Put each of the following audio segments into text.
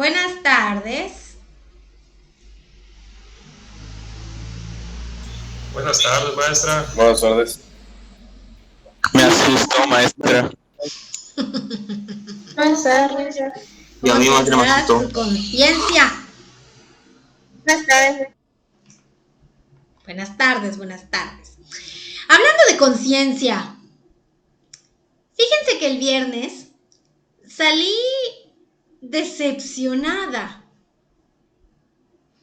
Buenas tardes. Buenas tardes, maestra. Buenas tardes. Me asustó, maestra. Buenas tardes. Y a ¿Cómo mí, maestra, me tendrás asustó. tu conciencia? Buenas tardes. Buenas tardes, buenas tardes. Hablando de conciencia, fíjense que el viernes salí decepcionada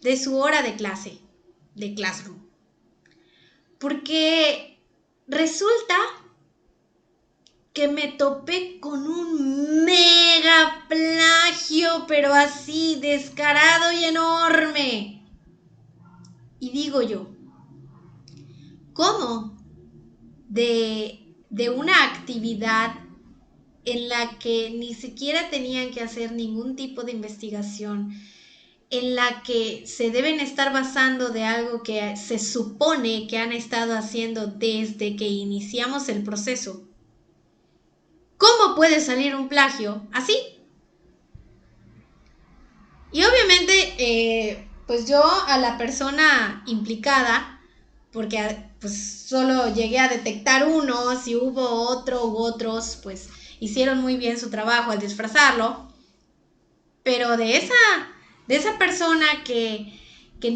de su hora de clase, de Classroom. Porque resulta que me topé con un mega plagio, pero así, descarado y enorme. Y digo yo, ¿cómo de una actividad en la que ni siquiera tenían que hacer ningún tipo de investigación, en la que se deben estar basando de algo que se supone que han estado haciendo desde que iniciamos el proceso? ¿Cómo puede salir un plagio así? Y obviamente, pues yo a la persona implicada, porque pues solo llegué a detectar uno, si hubo otro u otros, pues hicieron muy bien su trabajo al disfrazarlo, pero de esa persona que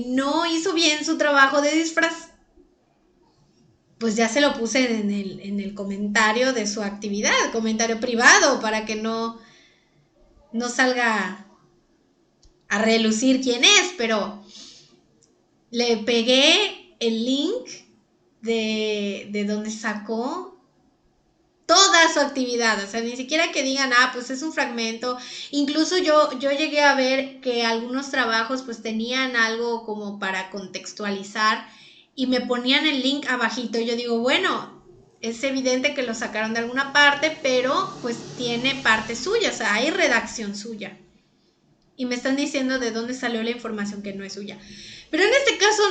no hizo bien su trabajo de disfraz, pues ya se lo puse en el comentario de su actividad, comentario privado, para que no salga a relucir quién es, pero le pegué el link de donde sacó toda su actividad, o sea, ni siquiera que digan, pues es un fragmento. Incluso yo llegué a ver que algunos trabajos pues tenían algo como para contextualizar y me ponían el link abajito. Yo digo, bueno, es evidente que lo sacaron de alguna parte, pero pues tiene parte suya, o sea, hay redacción suya. Y me están diciendo de dónde salió la información que no es suya. Pero en este caso,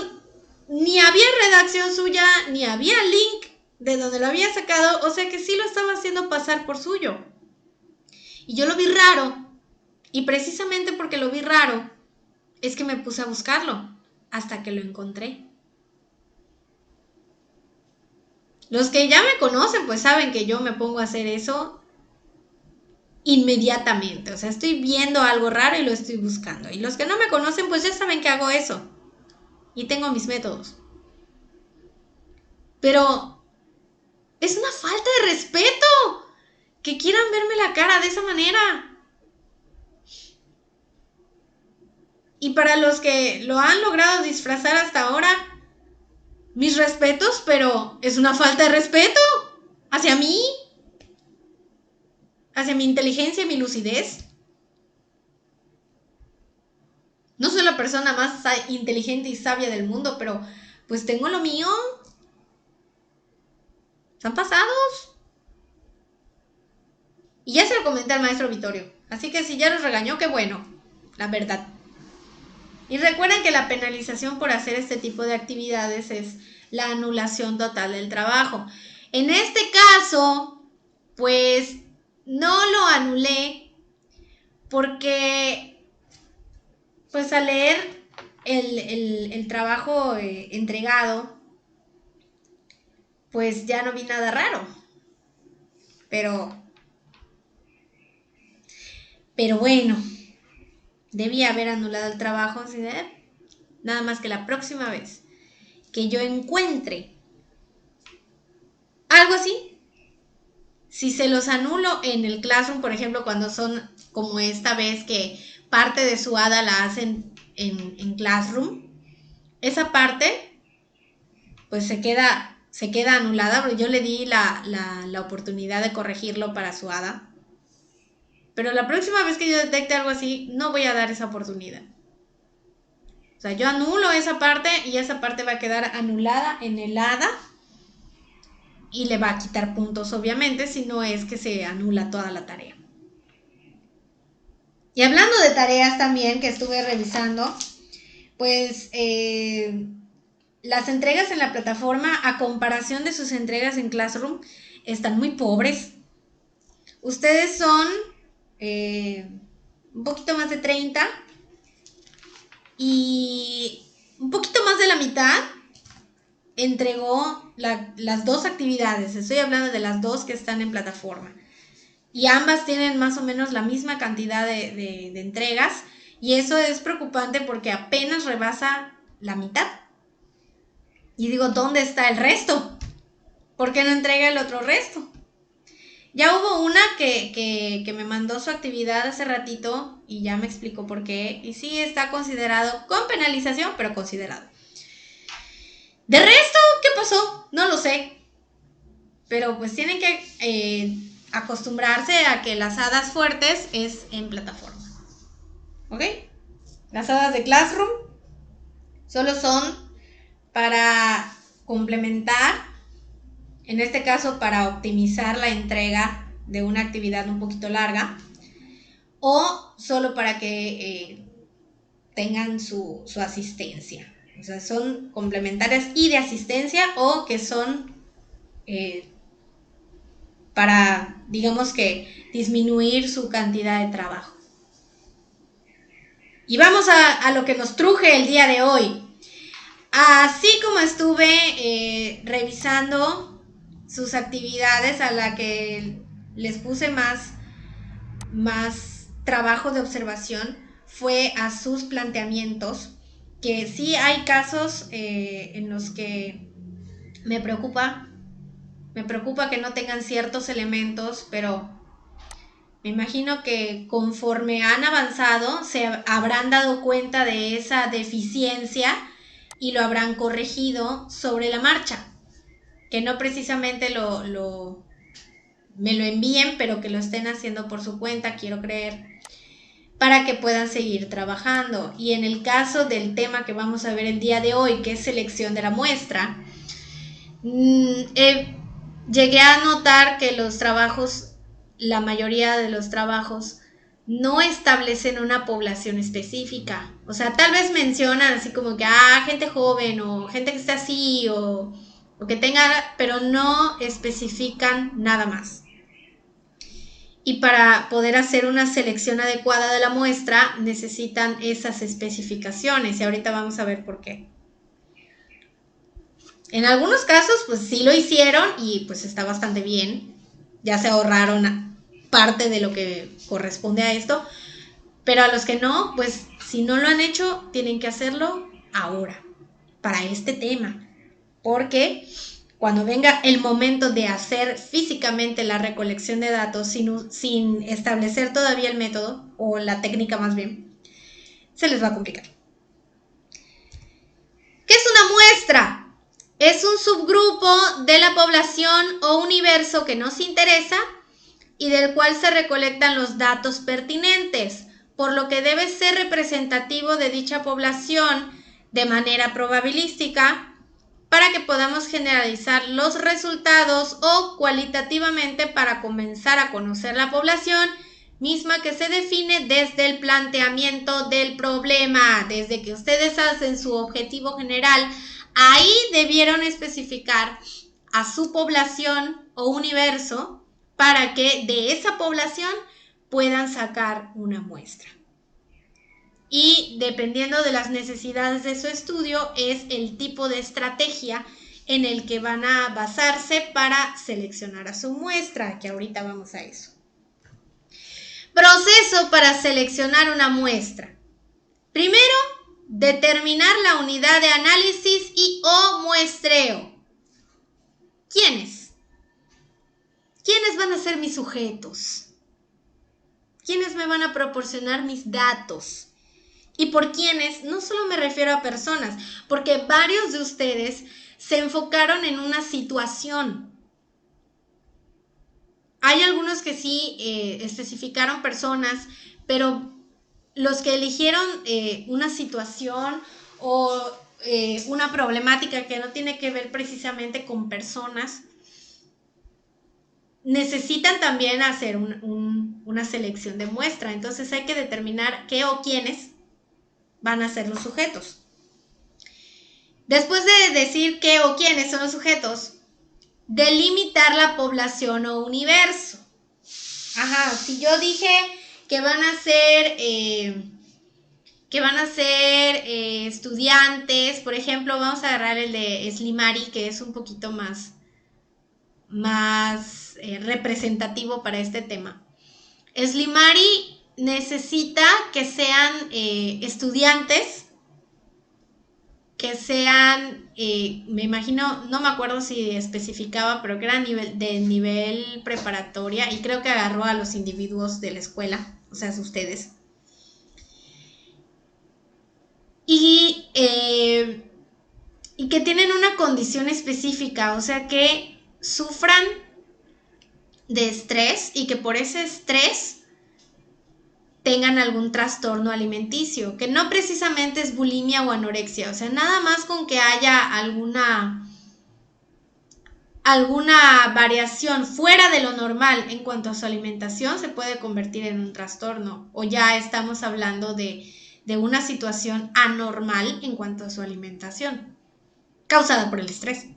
ni había redacción suya, ni había link de donde lo había sacado, o sea que sí lo estaba haciendo pasar por suyo. Y yo lo vi raro, y precisamente porque lo vi raro, es que me puse a buscarlo, hasta que lo encontré. Los que ya me conocen, pues saben que yo me pongo a hacer eso inmediatamente. O sea, estoy viendo algo raro y lo estoy buscando. Y los que no me conocen, pues ya saben que hago eso. Y tengo mis métodos. Pero es una falta de respeto que quieran verme la cara de esa manera. Y para los que lo han logrado disfrazar hasta ahora, mis respetos, pero es una falta de respeto hacia mí, hacia mi inteligencia y mi lucidez. No soy la persona más inteligente y sabia del mundo, pero pues tengo lo mío. ¿Están pasados? Y ya se lo comenté al maestro Vittorio. Así que si ya los regañó, qué bueno. La verdad. Y recuerden que la penalización por hacer este tipo de actividades es la anulación total del trabajo. En este caso, pues no lo anulé porque pues al leer el trabajo entregado, pues ya no vi nada raro. Pero bueno, debía haber anulado el trabajo, ¿sí? Nada más que la próxima vez que yo encuentre algo así, si se los anulo en el Classroom, por ejemplo, cuando son como esta vez que parte de su ADA la hacen en Classroom, esa parte pues se queda anulada, porque yo le di la oportunidad de corregirlo para su ADA. Pero la próxima vez que yo detecte algo así, no voy a dar esa oportunidad. O sea, yo anulo esa parte y esa parte va a quedar anulada en el ADA y le va a quitar puntos, obviamente, si no es que se anula toda la tarea. Y hablando de tareas también que estuve revisando, pues las entregas en la plataforma a comparación de sus entregas en Classroom están muy pobres. Ustedes son un poquito más de 30 y un poquito más de la mitad entregó las 2 actividades. Estoy hablando de las 2 que están en plataforma. Y ambas tienen más o menos la misma cantidad de entregas. Y eso es preocupante porque apenas rebasa la mitad. Y digo, ¿dónde está el resto? ¿Por qué no entrega el otro resto? Ya hubo una que me mandó su actividad hace ratito y ya me explicó por qué. Y sí está considerado con penalización, pero considerado. De resto, ¿qué pasó? No lo sé. Pero pues tienen que acostumbrarse a que las hadas fuertes es en plataforma. ¿Ok? Las hadas de Classroom solo son para complementar, en este caso para optimizar la entrega de una actividad un poquito larga, o solo para que tengan su asistencia. O sea, son complementarias y de asistencia, o que son para, digamos que, disminuir su cantidad de trabajo. Y vamos a lo que nos truje el día de hoy. Así como estuve revisando sus actividades, a la que les puse más trabajo de observación, fue a sus planteamientos, que sí hay casos en los que me preocupa que no tengan ciertos elementos, pero me imagino que conforme han avanzado se habrán dado cuenta de esa deficiencia y lo habrán corregido sobre la marcha. Que no precisamente me lo envíen, pero que lo estén haciendo por su cuenta, quiero creer, para que puedan seguir trabajando. Y en el caso del tema que vamos a ver el día de hoy, que es selección de la muestra, llegué a notar que los trabajos, la mayoría de los trabajos, no establecen una población específica. O sea, tal vez mencionan así como que, gente joven, o gente que esté así, o que tenga, pero no especifican nada más. Y para poder hacer una selección adecuada de la muestra, necesitan esas especificaciones, y ahorita vamos a ver por qué. En algunos casos, pues sí lo hicieron y pues está bastante bien. Ya se ahorraron parte de lo que corresponde a esto. Pero a los que no, pues si no lo han hecho, tienen que hacerlo ahora, para este tema. Porque cuando venga el momento de hacer físicamente la recolección de datos sin establecer todavía el método, o la técnica más bien, se les va a complicar. ¿Qué es una muestra? Es un subgrupo de la población o universo que nos interesa y del cual se recolectan los datos pertinentes, por lo que debe ser representativo de dicha población de manera probabilística para que podamos generalizar los resultados, o cualitativamente para comenzar a conocer la población misma, que se define desde el planteamiento del problema. Desde que ustedes hacen su objetivo general, ahí debieron especificar a su población o universo para que de esa población puedan sacar una muestra. Y dependiendo de las necesidades de su estudio, es el tipo de estrategia en el que van a basarse para seleccionar a su muestra, que ahorita vamos a eso. Proceso para seleccionar una muestra. Primero, determinar la unidad de análisis y o muestreo. ¿Quiénes? ¿Quiénes van a ser mis sujetos? ¿Quiénes me van a proporcionar mis datos? Y por quiénes, no solo me refiero a personas, porque varios de ustedes se enfocaron en una situación. Hay algunos que sí especificaron personas, pero los que eligieron una situación o una problemática que no tiene que ver precisamente con personas, necesitan también hacer una selección de muestra. Entonces hay que determinar qué o quiénes van a ser los sujetos. Después de decir qué o quiénes son los sujetos, delimitar la población o universo. Si yo dije que van a ser estudiantes. Por ejemplo, vamos a agarrar el de Slimari, que es un poquito más representativo para este tema. Slimari necesita que sean estudiantes, que sean, me imagino, no me acuerdo si especificaba, pero que era de nivel preparatoria, y creo que agarró a los individuos de la escuela, o sea, ustedes. Y que tienen una condición específica, o sea, que sufran de estrés y que por ese estrés tengan algún trastorno alimenticio, que no precisamente es bulimia o anorexia, o sea, nada más con que haya alguna variación fuera de lo normal en cuanto a su alimentación se puede convertir en un trastorno, o ya estamos hablando de una situación anormal en cuanto a su alimentación, causada por el estrés.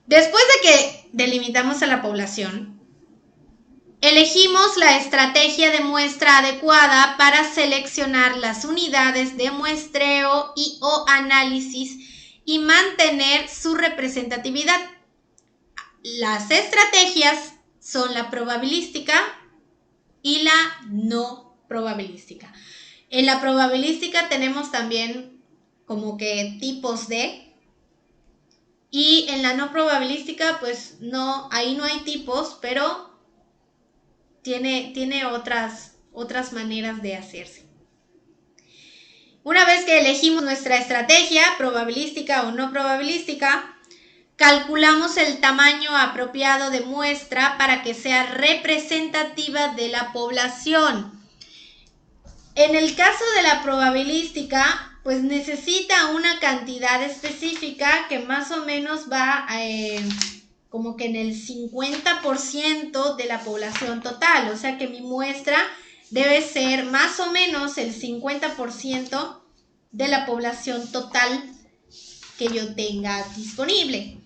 Después de que delimitamos a la población, elegimos la estrategia de muestra adecuada para seleccionar las unidades de muestreo y o análisis y mantener su representatividad. Las estrategias son la probabilística y la no probabilística. En la probabilística tenemos también como que tipos de, y en la no probabilística pues no, ahí no hay tipos, pero tiene otras maneras de hacerse. Una vez que elegimos nuestra estrategia, probabilística o no probabilística, calculamos el tamaño apropiado de muestra para que sea representativa de la población. En el caso de la probabilística, pues necesita una cantidad específica que más o menos va como que en el 50% de la población total, o sea que mi muestra debe ser más o menos el 50% de la población total que yo tenga disponible.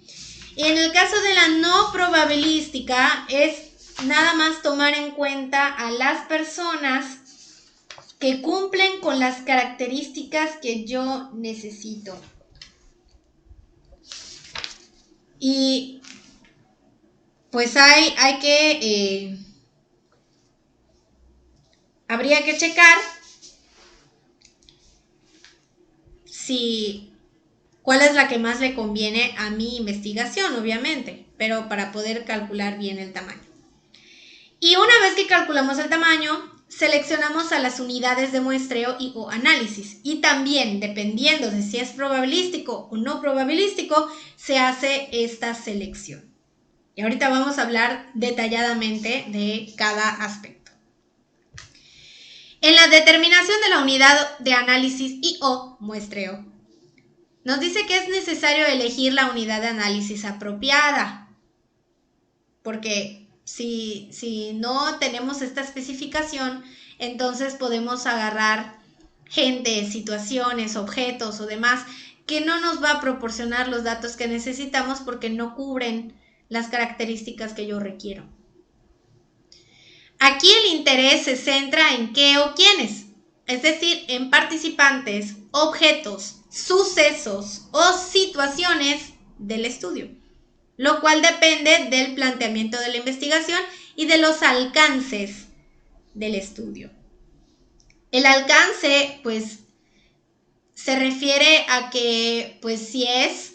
Y en el caso de la no probabilística es nada más tomar en cuenta a las personas que cumplen con las características que yo necesito. Y pues hay que, habría que checar cuál es la que más le conviene a mi investigación, obviamente, pero para poder calcular bien el tamaño. Y una vez que calculamos el tamaño, seleccionamos a las unidades de muestreo y o análisis. Y también, dependiendo de si es probabilístico o no probabilístico, se hace esta selección. Y ahorita vamos a hablar detalladamente de cada aspecto. En la determinación de la unidad de análisis y o muestreo, nos dice que es necesario elegir la unidad de análisis apropiada, porque si no tenemos esta especificación, entonces podemos agarrar gente, situaciones, objetos o demás que no nos va a proporcionar los datos que necesitamos porque no cubren las características que yo requiero. Aquí el interés se centra en qué o quiénes, es decir, en participantes, objetos, sucesos o situaciones del estudio, lo cual depende del planteamiento de la investigación y de los alcances del estudio. El alcance, pues, se refiere a que, pues, si es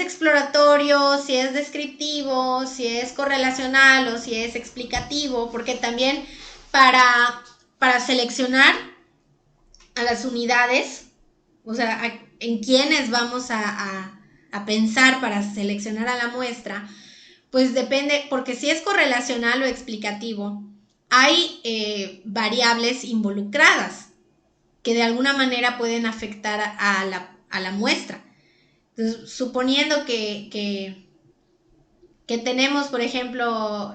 exploratorio, si es descriptivo, si es correlacional o si es explicativo, porque también para seleccionar a las unidades, o sea, en quiénes vamos a pensar para seleccionar a la muestra, pues depende, porque si es correlacional o explicativo, hay variables involucradas que de alguna manera pueden afectar a la muestra. Entonces, suponiendo que tenemos, por ejemplo,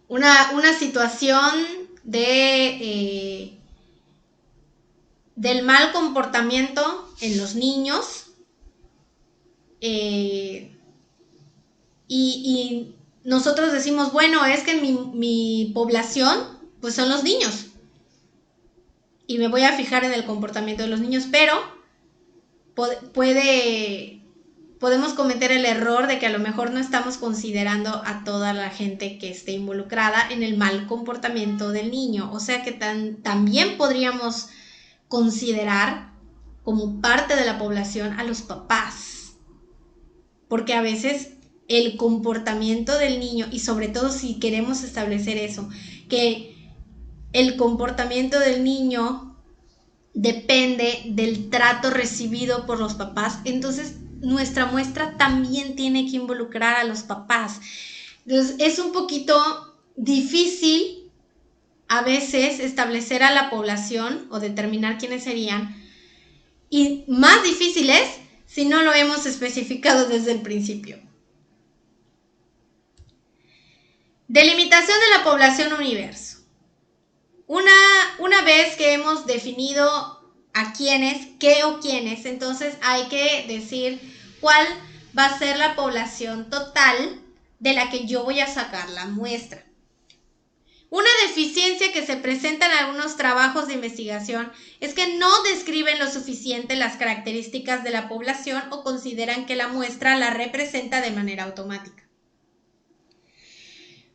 una situación del mal comportamiento en los niños, y nosotros decimos, bueno, es que mi población, pues son los niños. Y me voy a fijar en el comportamiento de los niños, pero podemos cometer el error de que a lo mejor no estamos considerando a toda la gente que esté involucrada en el mal comportamiento del niño. O sea que también podríamos considerar como parte de la población a los papás. Porque a veces el comportamiento del niño, y sobre todo si queremos establecer eso, que el comportamiento del niño depende del trato recibido por los papás, entonces nuestra muestra también tiene que involucrar a los papás. Entonces es un poquito difícil a veces establecer a la población o determinar quiénes serían, y más difícil es si no lo hemos especificado desde el principio. Delimitación de la población universo. Una vez que hemos definido a quiénes, qué o quiénes, entonces hay que decir cuál va a ser la población total de la que yo voy a sacar la muestra. Una deficiencia que se presenta en algunos trabajos de investigación es que no describen lo suficiente las características de la población o consideran que la muestra la representa de manera automática.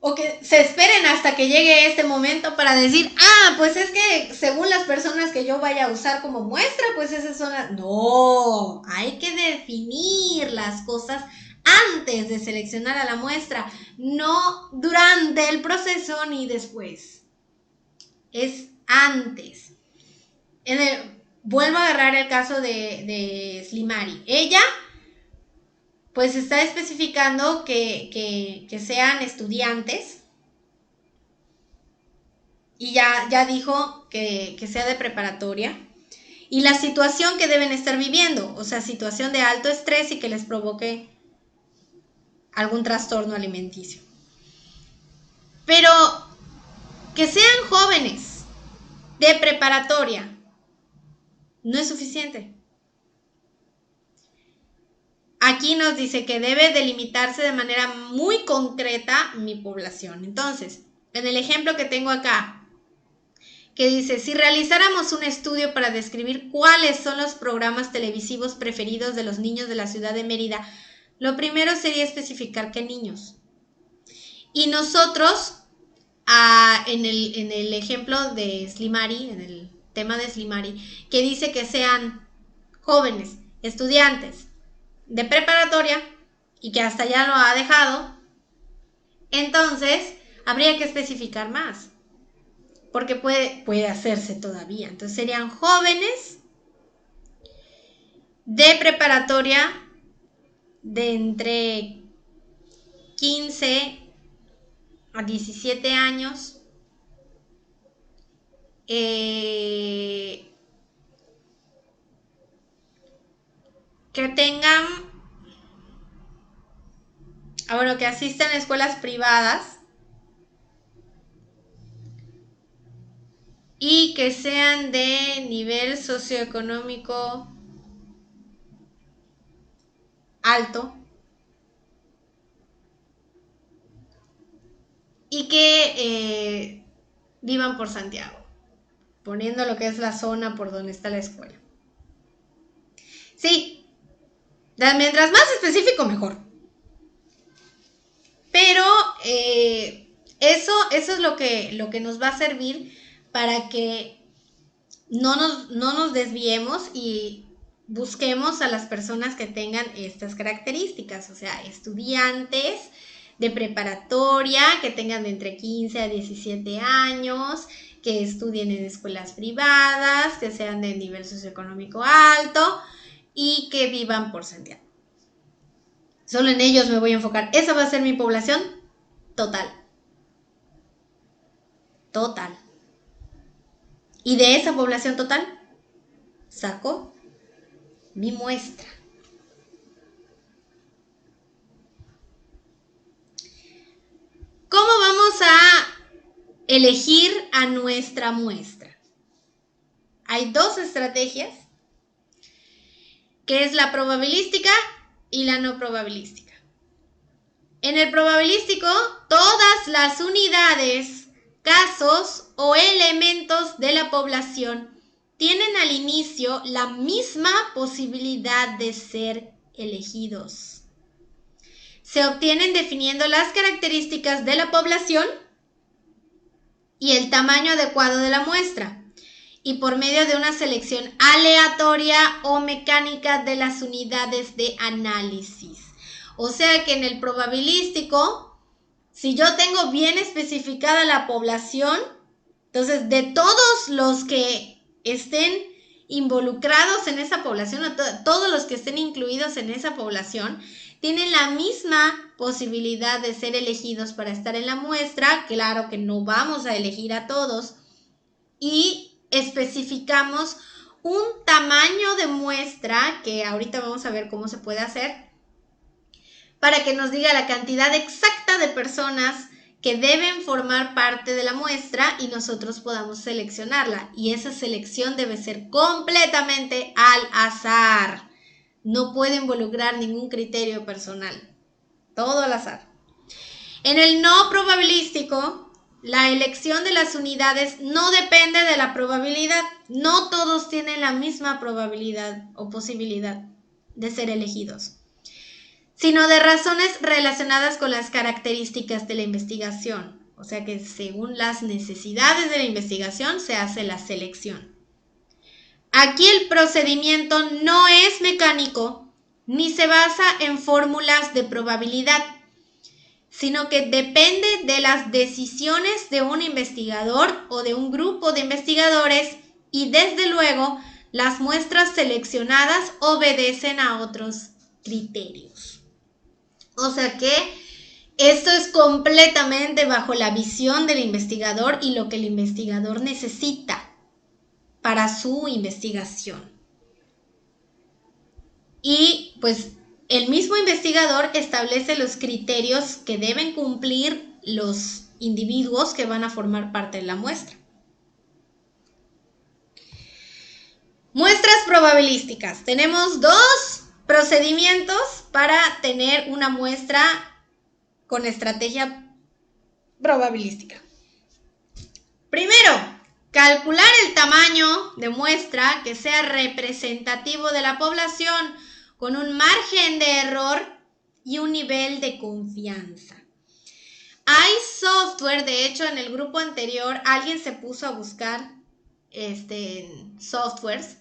O que se esperen hasta que llegue este momento para decir, pues es que según las personas que yo vaya a usar como muestra, pues esas son las... No, hay que definir las cosas antes de seleccionar a la muestra, no durante el proceso ni después. Es antes. Vuelvo a agarrar el caso de Slimari. Ella pues está especificando que sean estudiantes y ya dijo que sea de preparatoria, y la situación que deben estar viviendo, o sea, situación de alto estrés y que les provoque algún trastorno alimenticio. Pero que sean jóvenes de preparatoria no es suficiente. Aquí nos dice que debe delimitarse de manera muy concreta mi población. Entonces, en el ejemplo que tengo acá, que dice, si realizáramos un estudio para describir cuáles son los programas televisivos preferidos de los niños de la ciudad de Mérida, lo primero sería especificar qué niños. Y nosotros, en el ejemplo de Slimari, en el tema de Slimari, que dice que sean jóvenes, estudiantes de preparatoria y que hasta ya lo ha dejado, entonces habría que especificar más, porque puede hacerse todavía. Entonces serían jóvenes de preparatoria de entre 15 a 17 años, que tengan, que asistan a escuelas privadas y que sean de nivel socioeconómico alto y que vivan por Santiago, poniendo lo que es la zona por donde está la escuela. Sí, mientras más específico mejor. Pero eso es lo que nos va a servir para que no nos desviemos y busquemos a las personas que tengan estas características, o sea, estudiantes de preparatoria, que tengan de entre 15 a 17 años, que estudien en escuelas privadas, que sean de nivel socioeconómico alto y que vivan por Santiago. Solo en ellos me voy a enfocar. Esa va a ser mi población total. Total. Y de esa población total saco mi muestra. ¿Cómo vamos a elegir a nuestra muestra? Hay dos estrategias, que es la probabilística y la no probabilística. En el probabilístico, todas las unidades, casos o elementos de la población tienen al inicio la misma posibilidad de ser elegidos. Se obtienen definiendo las características de la población y el tamaño adecuado de la muestra, y por medio de una selección aleatoria o mecánica de las unidades de análisis. O sea que en el probabilístico, si yo tengo bien especificada la población, entonces de todos los que estén involucrados en esa población, o todos los que estén incluidos en esa población, tienen la misma posibilidad de ser elegidos para estar en la muestra. Claro que no vamos a elegir a todos, y especificamos un tamaño de muestra, que ahorita vamos a ver cómo se puede hacer, para que nos diga la cantidad exacta de personas que deben formar parte de la muestra y nosotros podamos seleccionarla. Y esa selección debe ser completamente al azar. No puede involucrar ningún criterio personal. Todo al azar. En el no probabilístico, la elección de las unidades no depende de la probabilidad. No todos tienen la misma probabilidad o posibilidad de ser elegidos, sino de razones relacionadas con las características de la investigación. O sea que según las necesidades de la investigación se hace la selección. Aquí el procedimiento no es mecánico ni se basa en fórmulas de probabilidad, sino que depende de las decisiones de un investigador o de un grupo de investigadores, y desde luego las muestras seleccionadas obedecen a otros criterios. O sea que esto es completamente bajo la visión del investigador y lo que el investigador necesita para su investigación. Y pues el mismo investigador establece los criterios que deben cumplir los individuos que van a formar parte de la muestra. Muestras probabilísticas. Tenemos dos procedimientos para tener una muestra con estrategia probabilística. Primero, calcular el tamaño de muestra que sea representativo de la población con un margen de error y un nivel de confianza. Hay software, de hecho en el grupo anterior alguien se puso a buscar softwares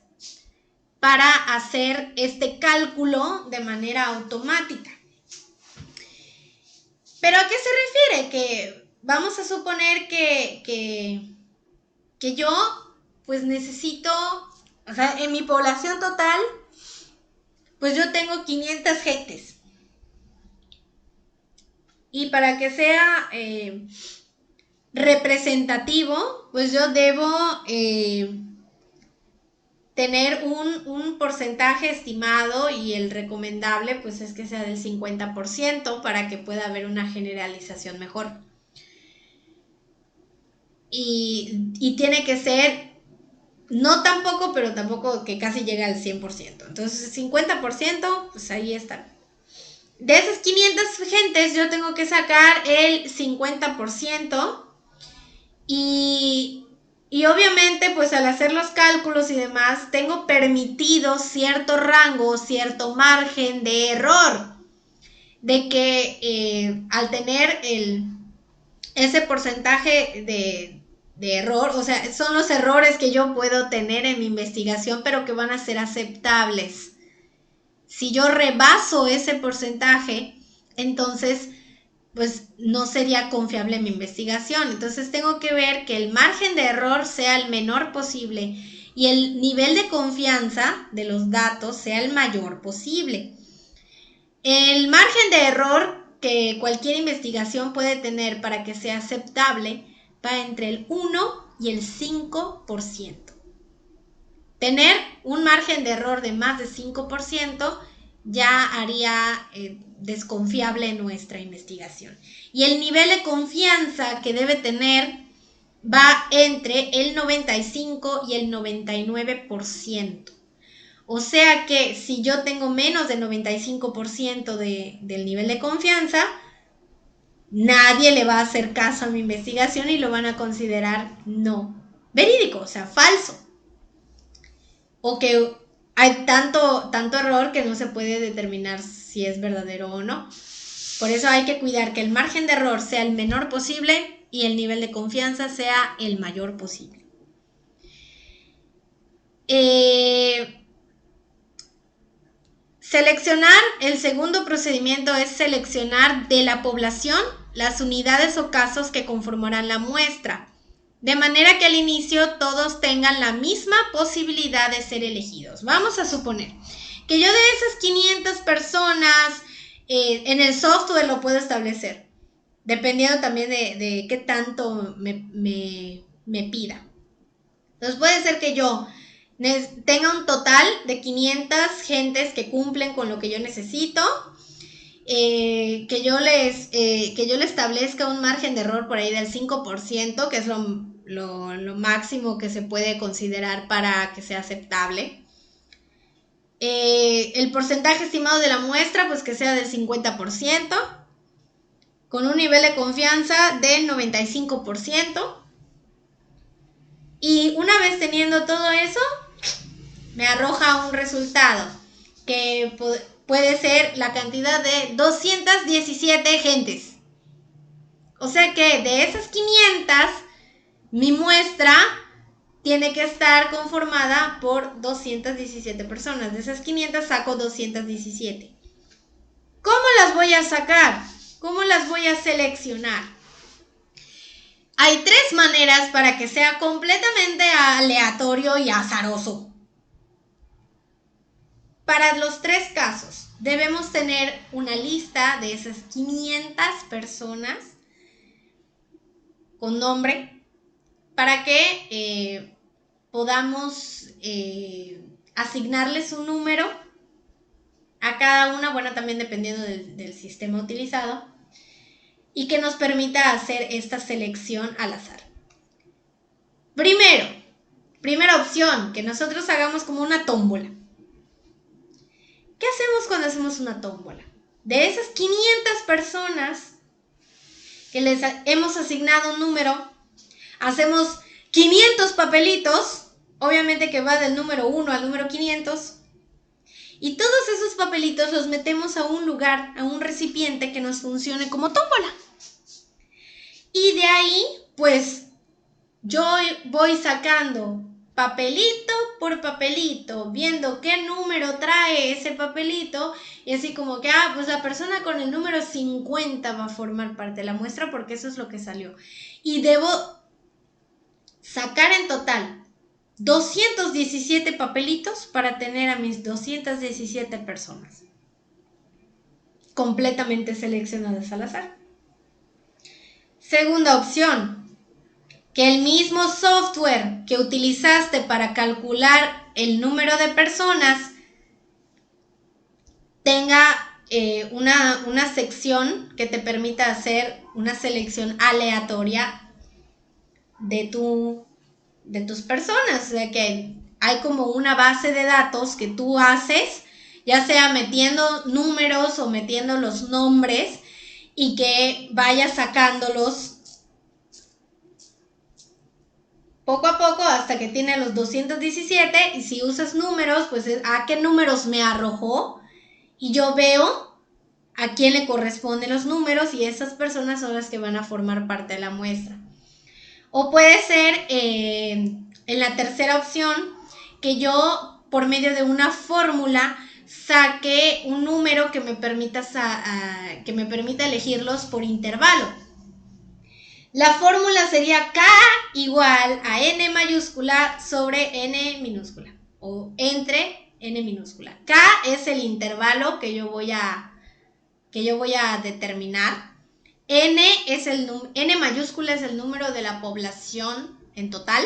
para hacer este cálculo de manera automática. ¿Pero a qué se refiere? Que vamos a suponer que yo pues necesito, o sea, en mi población total, pues yo tengo 500 gentes. Y para que sea representativo, pues yo debo tener un porcentaje estimado, y el recomendable pues es que sea del 50% para que pueda haber una generalización mejor. Y tiene que ser no tan poco, pero tampoco que casi llegue al 100%. Entonces 50%, pues ahí está. De esas 500 gentes yo tengo que sacar el 50%, y obviamente pues al hacer los cálculos y demás tengo permitido cierto rango, cierto margen de error, de que al tener ese porcentaje de error, o sea, son los errores que yo puedo tener en mi investigación, pero que van a ser aceptables. Si yo rebaso ese porcentaje, entonces pues no sería confiable mi investigación. Entonces tengo que ver que el margen de error sea el menor posible y el nivel de confianza de los datos sea el mayor posible. El margen de error que cualquier investigación puede tener para que sea aceptable va entre el 1 y el 5%. Tener un margen de error de más de 5% ya haría desconfiable nuestra investigación. Y el nivel de confianza que debe tener va entre el 95 y el 99%. O sea que si yo tengo menos del 95% del nivel de confianza, nadie le va a hacer caso a mi investigación y lo van a considerar no verídico, o sea, falso. O que hay tanto error que no se puede determinar si es verdadero o no. Por eso hay que cuidar que el margen de error sea el menor posible y el nivel de confianza sea el mayor posible. El segundo procedimiento es seleccionar de la población las unidades o casos que conformarán la muestra, de manera que al inicio todos tengan la misma posibilidad de ser elegidos. Vamos a suponer que yo de esas 500 personas, en el software lo puedo establecer, dependiendo también de qué tanto me pida. Entonces puede ser que yo tenga un total de 500 gentes que cumplen con lo que yo necesito, que yo le establezca un margen de error por ahí del 5%, que es lo máximo que se puede considerar para que sea aceptable. El porcentaje estimado de la muestra, pues que sea del 50%, con un nivel de confianza del 95%. Y una vez teniendo todo eso, me arroja un resultado que puede ser la cantidad de 217 gentes. O sea que de esas 500, mi muestra tiene que estar conformada por 217 personas. De esas 500 saco 217. ¿Cómo las voy a sacar? ¿Cómo las voy a seleccionar? Hay 3 maneras para que sea completamente aleatorio y azaroso. Para los 3 casos, debemos tener una lista de esas 500 personas con nombre para que podamos asignarles un número a cada una, bueno, también dependiendo del sistema utilizado, y que nos permita hacer esta selección al azar. Primera opción, que nosotros hagamos como una tómbola. ¿Qué hacemos cuando hacemos una tómbola? De esas 500 personas que les hemos asignado un número, hacemos 500 papelitos, obviamente que va del número 1 al número 500, y todos esos papelitos los metemos a un lugar, a un recipiente que nos funcione como tómbola. Y de ahí, pues, yo voy sacando papelito por papelito, viendo qué número trae ese papelito, y así como que, pues la persona con el número 50 va a formar parte de la muestra porque eso es lo que salió. Y debo sacar en total 217 papelitos para tener a mis 217 personas completamente seleccionadas al azar. Segunda opción, que el mismo software que utilizaste para calcular el número de personas tenga una sección que te permita hacer una selección aleatoria de tus personas. O sea que hay como una base de datos que tú haces, ya sea metiendo números o metiendo los nombres, y que vayas sacándolos poco a poco hasta que tiene los 217, y si usas números, pues a qué números me arrojó, y yo veo a quién le corresponden los números, y esas personas son las que van a formar parte de la muestra. O puede ser, en la tercera opción, que yo, por medio de una fórmula, saque un número que me permita elegirlos por intervalo. La fórmula sería K igual a N mayúscula sobre N minúscula, o entre N minúscula. K es el intervalo que yo voy a determinar. N mayúscula es el número de la población en total,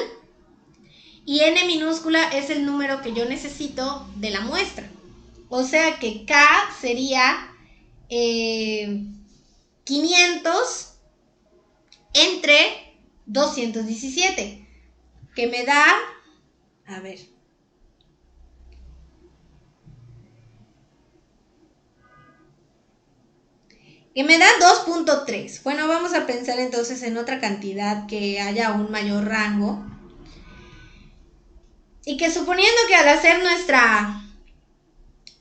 y N minúscula es el número que yo necesito de la muestra. O sea que K sería 500 entre 217, que me da, a ver, que me da 2.3. Bueno, vamos a pensar entonces en otra cantidad que haya un mayor rango. Y que suponiendo que al hacer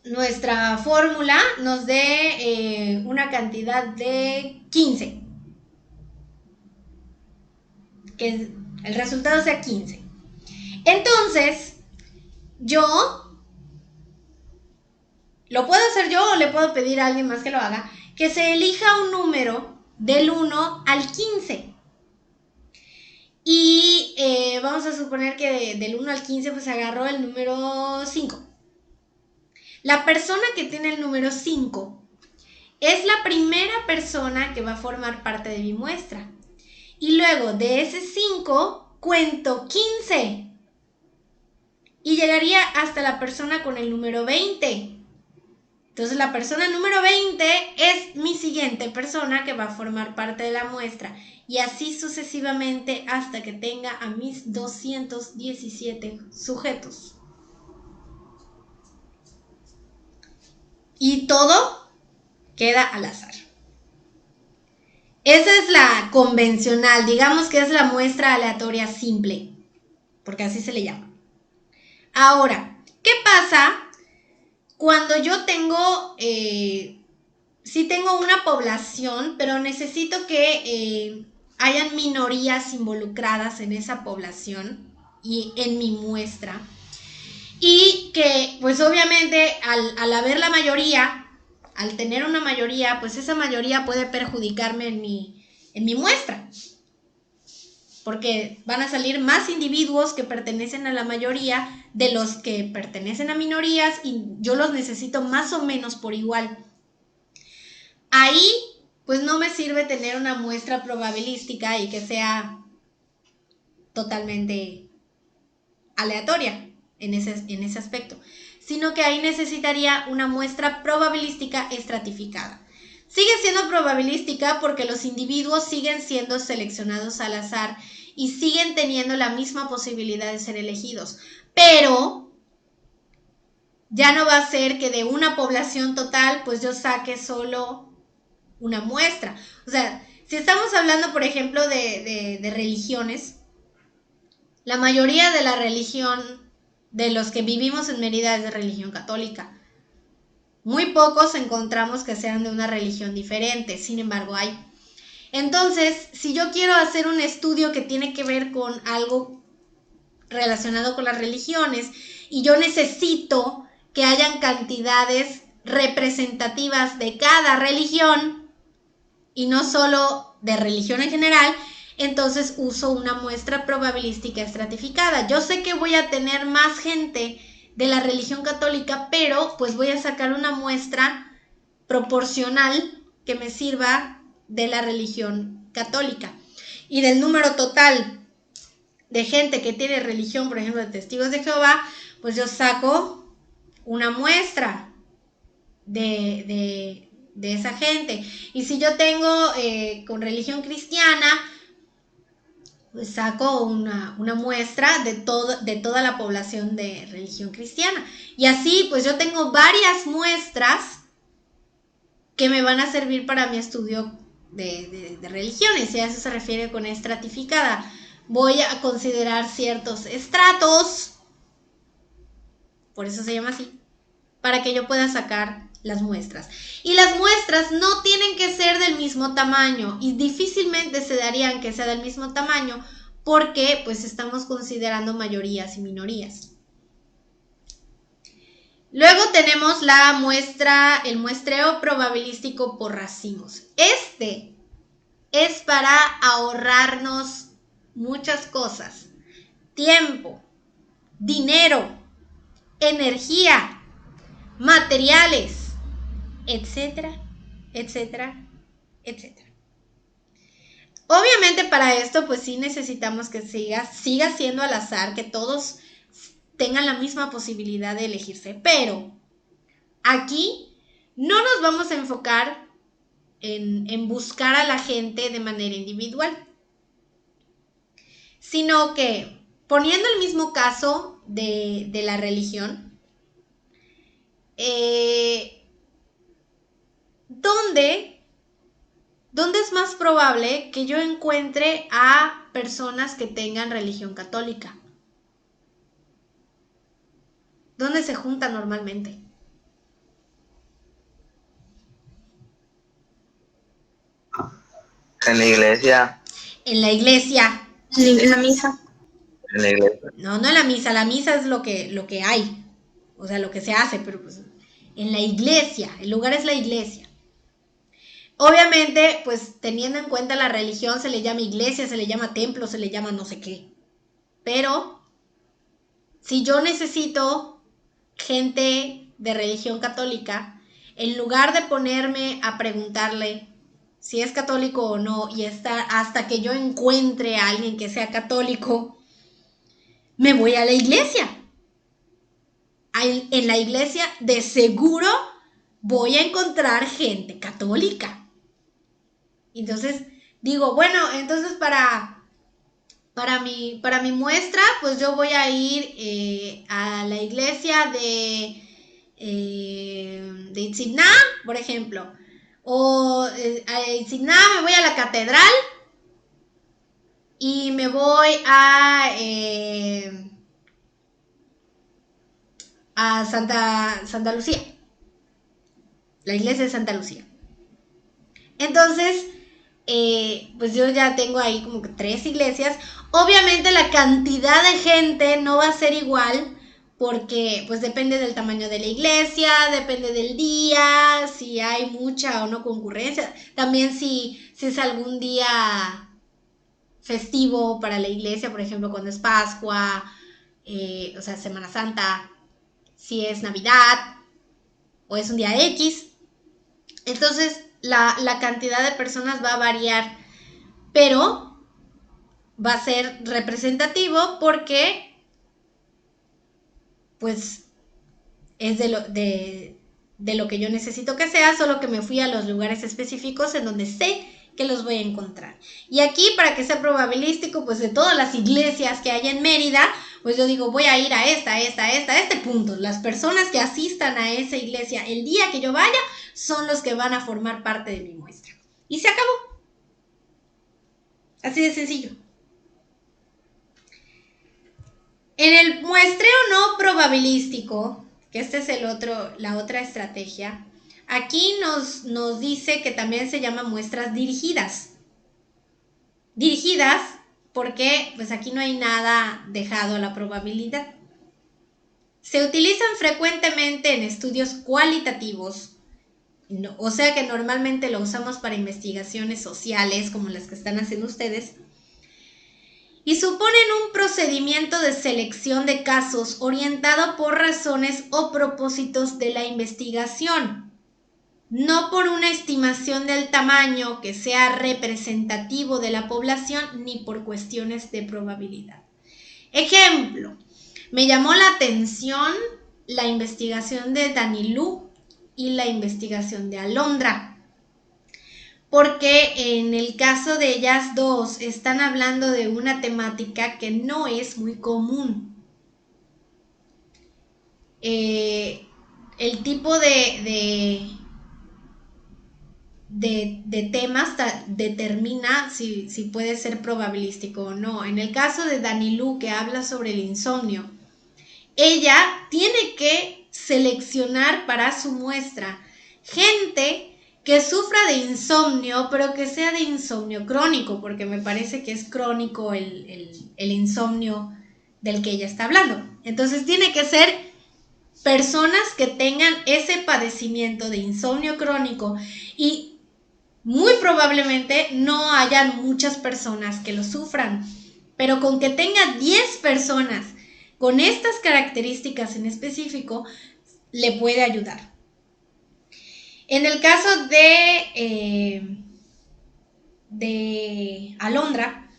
nuestra fórmula nos dé una cantidad de 15. Que el resultado sea 15. Entonces, yo lo puedo hacer yo o le puedo pedir a alguien más que lo haga, que se elija un número del 1 al 15. Y vamos a suponer que del 1 al 15 pues agarró el número 5. La persona que tiene el número 5 es la primera persona que va a formar parte de mi muestra. Y luego de ese 5 cuento 15. Y llegaría hasta la persona con el número 20. Entonces la persona número 20 es mi siguiente persona que va a formar parte de la muestra. Y así sucesivamente hasta que tenga a mis 217 sujetos. Y todo queda al azar. Esa es la convencional, digamos que es la muestra aleatoria simple, porque así se le llama. Ahora, ¿qué pasa cuando yo tengo, sí tengo una población, pero necesito que hayan minorías involucradas en esa población y en mi muestra? Y que, pues obviamente, al haber la mayoría, al tener una mayoría, pues esa mayoría puede perjudicarme en mi muestra. Porque van a salir más individuos que pertenecen a la mayoría de los que pertenecen a minorías y yo los necesito más o menos por igual. Ahí, pues no me sirve tener una muestra probabilística y que sea totalmente aleatoria en ese aspecto, sino que ahí necesitaría una muestra probabilística estratificada. Sigue siendo probabilística porque los individuos siguen siendo seleccionados al azar y siguen teniendo la misma posibilidad de ser elegidos, pero ya no va a ser que de una población total pues yo saque solo una muestra. O sea, si estamos hablando por ejemplo de religiones, la mayoría de la religión de los que vivimos en Mérida es de religión católica. Muy pocos encontramos que sean de una religión diferente, sin embargo hay. Entonces, si yo quiero hacer un estudio que tiene que ver con algo relacionado con las religiones y yo necesito que hayan cantidades representativas de cada religión y no solo de religión en general, entonces uso una muestra probabilística estratificada. Yo sé que voy a tener más gente de la religión católica, pero pues voy a sacar una muestra proporcional que me sirva de la religión católica. Y del número total de gente que tiene religión, por ejemplo, de testigos de Jehová, pues yo saco una muestra de esa gente. Y si yo tengo con religión cristiana, pues saco una muestra de toda la población de religión cristiana. Y así, pues yo tengo varias muestras que me van a servir para mi estudio de religiones, y a eso se refiere con estratificada. Voy a considerar ciertos estratos, por eso se llama así, para que yo pueda sacar las muestras. Y las muestras no tienen que ser del mismo tamaño y difícilmente se darían que sea del mismo tamaño porque pues estamos considerando mayorías y minorías. Luego tenemos la muestra, el muestreo probabilístico por racimos. Este es para ahorrarnos muchas cosas: tiempo, dinero, energía, materiales, etcétera, etcétera, etcétera. Obviamente para esto pues sí necesitamos que siga siendo al azar, que todos tengan la misma posibilidad de elegirse, pero aquí no nos vamos a enfocar en buscar a la gente de manera individual, sino que poniendo el mismo caso de la religión, donde ¿dónde es más probable que yo encuentre a personas que tengan religión católica? ¿Dónde se juntan normalmente? En la iglesia. En la iglesia. En la misa. En la iglesia. No, no en la misa es lo que hay, o sea, lo que se hace, pero pues en la iglesia, el lugar es la iglesia. Obviamente, pues teniendo en cuenta la religión, se le llama iglesia, se le llama templo, se le llama no sé qué. Pero si yo necesito gente de religión católica, en lugar de ponerme a preguntarle si es católico o no y estar hasta que yo encuentre a alguien que sea católico, me voy a la iglesia. En la iglesia de seguro voy a encontrar gente católica. Entonces digo, bueno, entonces para mi muestra, pues yo voy a ir a la iglesia de Itzigná, por ejemplo. O a Itzigná me voy a la catedral y me voy a Santa Lucía, la iglesia de Santa Lucía. Entonces, pues yo ya tengo ahí como que 3 iglesias. Obviamente la cantidad de gente no va a ser igual porque pues depende del tamaño de la iglesia, depende del día, si hay mucha o no concurrencia. También si es algún día festivo para la iglesia, por ejemplo, cuando es Pascua, o sea, Semana Santa, si es Navidad o es un día X. Entonces, la cantidad de personas va a variar, pero va a ser representativo porque, pues, es de lo que yo necesito que sea, solo que me fui a los lugares específicos en donde sé que los voy a encontrar. Y aquí, para que sea probabilístico, pues de todas las iglesias que hay en Mérida, pues yo digo, voy a ir a este punto. Las personas que asistan a esa iglesia el día que yo vaya son los que van a formar parte de mi muestra. Y se acabó. Así de sencillo. En el muestreo no probabilístico, que este es la otra estrategia, aquí nos dice que también se llama muestras dirigidas. Dirigidas porque pues aquí no hay nada dejado a la probabilidad. Se utilizan frecuentemente en estudios cualitativos, o sea que normalmente lo usamos para investigaciones sociales como las que están haciendo ustedes, y suponen un procedimiento de selección de casos orientado por razones o propósitos de la investigación, no por una estimación del tamaño que sea representativo de la población ni por cuestiones de probabilidad. Ejemplo, me llamó la atención la investigación de Danilou y la investigación de Alondra, porque en el caso de ellas dos están hablando de una temática que no es muy común. El tipo de temas determina si puede ser probabilístico o no. En el caso de Danilou, que habla sobre el insomnio, ella tiene que seleccionar para su muestra gente que sufra de insomnio, pero que sea de insomnio crónico, porque me parece que es crónico el insomnio del que ella está hablando. Entonces tiene que ser personas que tengan ese padecimiento de insomnio crónico y muy probablemente no hayan muchas personas que lo sufran, pero con que tenga 10 personas con estas características en específico, le puede ayudar. En el caso de Alondra,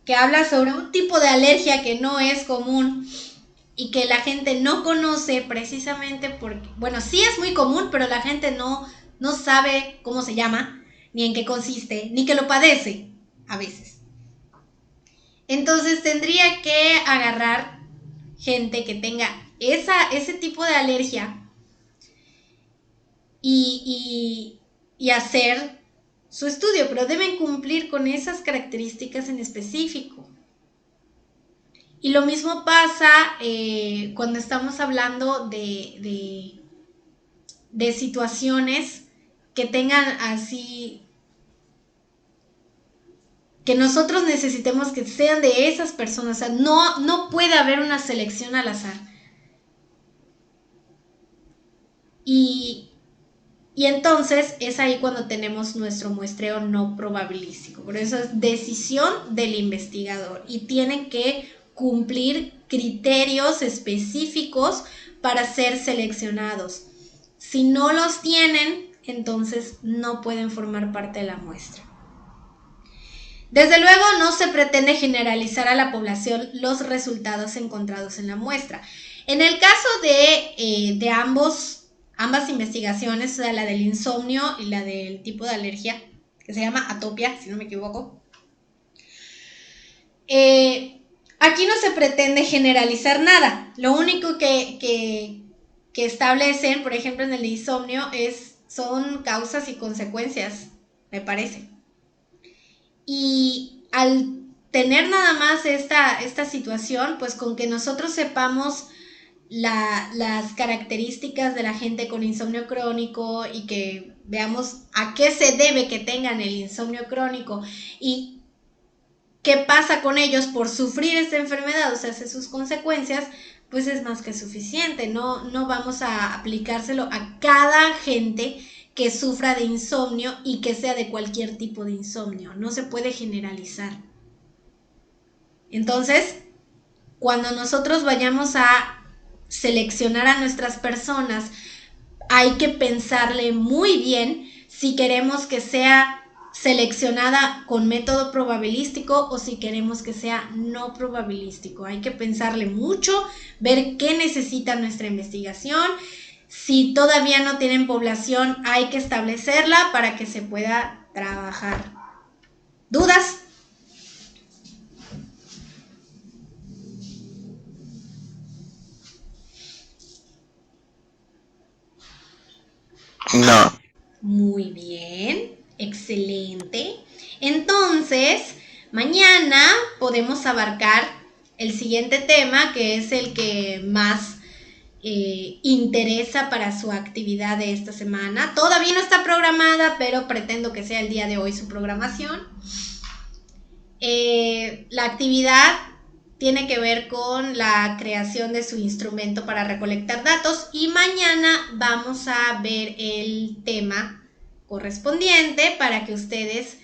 que habla sobre un tipo de alergia que no es común y que la gente no conoce precisamente porque, bueno, sí es muy común, pero la gente no sabe cómo se llama, ni en qué consiste, ni que lo padece a veces. Entonces tendría que agarrar gente que tenga ese tipo de alergia y hacer su estudio, pero deben cumplir con esas características en específico. Y lo mismo pasa cuando estamos hablando de situaciones que tengan así, que nosotros necesitemos que sean de esas personas. O sea, no puede haber una selección al azar. Y entonces es ahí cuando tenemos nuestro muestreo no probabilístico. Por eso es decisión del investigador y tienen que cumplir criterios específicos para ser seleccionados. Si no los tienen, entonces no pueden formar parte de la muestra. Desde luego no se pretende generalizar a la población los resultados encontrados en la muestra. En el caso de ambas investigaciones, o sea, la del insomnio y la del tipo de alergia, que se llama atopia, si no me equivoco, aquí no se pretende generalizar nada. Lo único que establecen, por ejemplo, en el de insomnio, son causas y consecuencias, me parece. Y al tener nada más esta situación, pues con que nosotros sepamos las características de la gente con insomnio crónico y que veamos a qué se debe que tengan el insomnio crónico y qué pasa con ellos por sufrir esta enfermedad, o sea, sus consecuencias, pues es más que suficiente. No vamos a aplicárselo a cada gente que sufra de insomnio y que sea de cualquier tipo de insomnio. No se puede generalizar. Entonces, cuando nosotros vayamos a seleccionar a nuestras personas, hay que pensarle muy bien si queremos que sea seleccionada con método probabilístico o si queremos que sea no probabilístico. Hay que pensarle mucho, ver qué necesita nuestra investigación. Si todavía no tienen población, hay que establecerla para que se pueda trabajar. ¿Dudas? No. Muy bien, excelente. Entonces, mañana podemos abarcar el siguiente tema, que es el que más interesa para su actividad de esta semana. Todavía no está programada, pero pretendo que sea el día de hoy su programación. La actividad tiene que ver con la creación de su instrumento para recolectar datos y mañana vamos a ver el tema correspondiente para que ustedes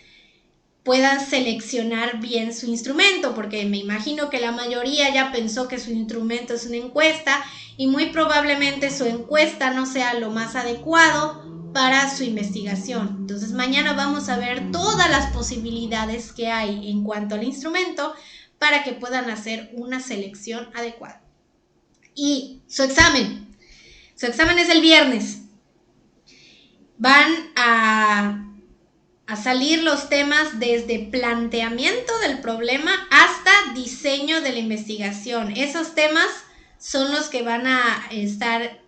puedan seleccionar bien su instrumento, porque me imagino que la mayoría ya pensó que su instrumento es una encuesta y muy probablemente su encuesta no sea lo más adecuado para su investigación. Entonces mañana vamos a ver todas las posibilidades que hay en cuanto al instrumento para que puedan hacer una selección adecuada. Y su examen es el viernes. Van a salir los temas desde planteamiento del problema hasta diseño de la investigación. Esos temas son los que van a estar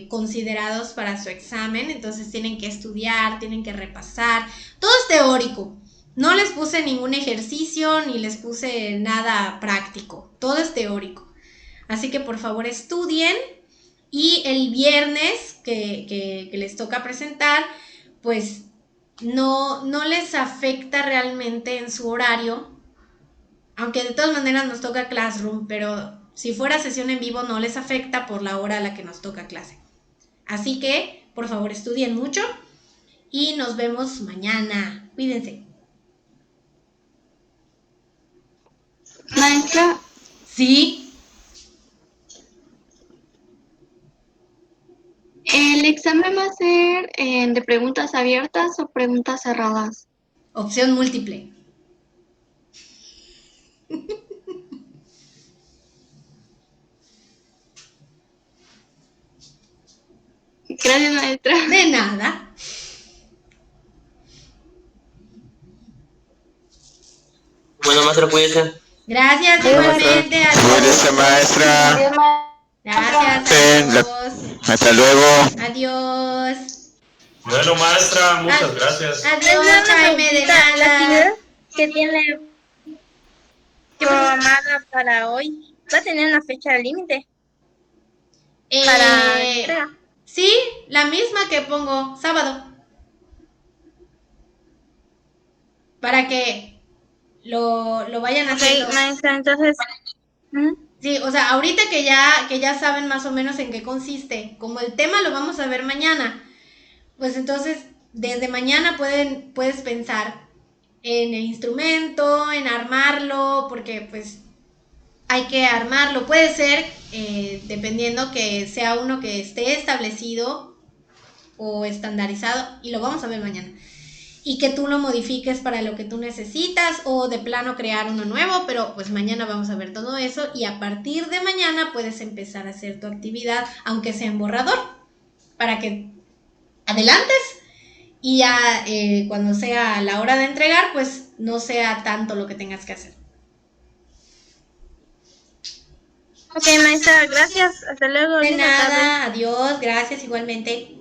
considerados para su examen, entonces tienen que estudiar, tienen que repasar. Todo es teórico. No les puse ningún ejercicio ni les puse nada práctico. Todo es teórico. Así que por favor estudien y el viernes que les toca presentar, pues no les afecta realmente en su horario, aunque de todas maneras nos toca Classroom, pero si fuera sesión en vivo no les afecta por la hora a la que nos toca clase. Así que, por favor, estudien mucho y nos vemos mañana. Cuídense. Maestra, ¿Sí? ¿el examen va a ser de preguntas abiertas o preguntas cerradas? Opción múltiple. Gracias, maestra. De nada. Bueno, maestra, cuídese. Gracias, igualmente. Cuídese, maestra. Adiós, maestra. Gracias. Sí, Adiós. Hasta luego. Adiós. Bueno, maestra, muchas gracias. Adiós, Jaime, de La nada. actividad que tiene programada para hoy va a tener una fecha límite para entrega. Sí, la misma que pongo, sábado. Para que lo vayan haciendo. Ok, maestra, entonces... Sí, o sea, ahorita que ya saben más o menos en qué consiste, como el tema lo vamos a ver mañana, pues entonces desde mañana puedes pensar en el instrumento, en armarlo, porque pues hay que armarlo. Puede ser, dependiendo que sea uno que esté establecido o estandarizado, y lo vamos a ver mañana. Y que tú lo modifiques para lo que tú necesitas o de plano crear uno nuevo, pero pues mañana vamos a ver todo eso y a partir de mañana puedes empezar a hacer tu actividad, aunque sea en borrador, para que adelantes y ya cuando sea la hora de entregar, pues no sea tanto lo que tengas que hacer. Ok, maestra, gracias. Hasta luego. De Linda tarde. nada, adiós, gracias igualmente.